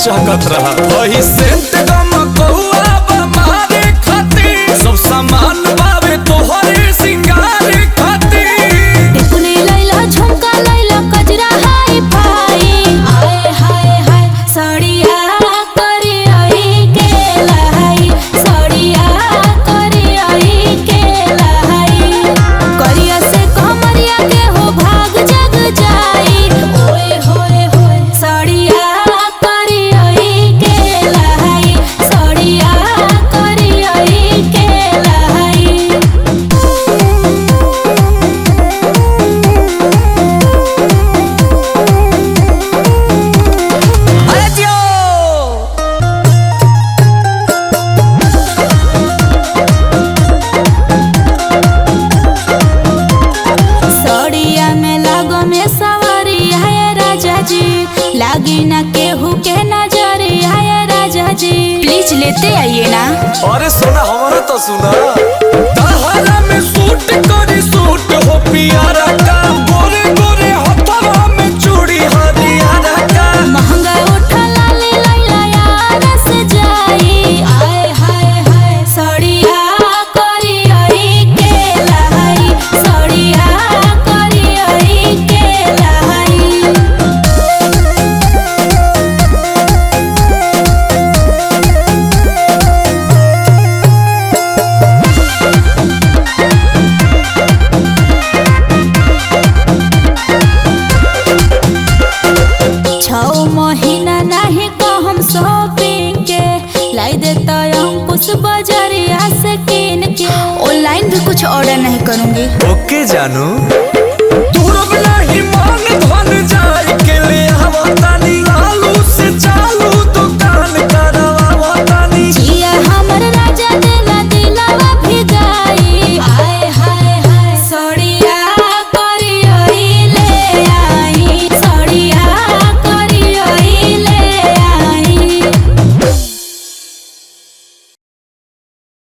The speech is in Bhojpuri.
चहकत रहा वही सेंट गम कहुआ मारे खातिर सब सामान बावे तोहरे सिंगार खातिर टिकुली लैला झुमका लैला कजरा हाय फाई हाय हाय हाय साड़िया करे आई के लाई साड़िया करे आई के लाई करिया से कमरिया के हो भाग जग जाई ओए होए होए साड़िया करे आई के लाई साड़िया करे आई के लाई सड़िया में लागो में सवारी है राजा जी लागी ना केहू के नजरी है राजा जी प्लीज लेते आइए ना। अरे सोना हमारा तो सुना तहरा में सूट करी सूट हो पियारा का गोरे गोरे हथवा में चूड़ी हरियारा का महंगा उठा लाली लैला यार से जाई आए हाय हाय सड़िया करी आई के लाई सड़िया करी आई के लाई छौ महीना नहीं को हम शॉपिंग के लाई देता अंकुश बाजारिया से किन के ऑनलाइन भी कुछ ऑर्डर नहीं करूंगी। ओके जानू तू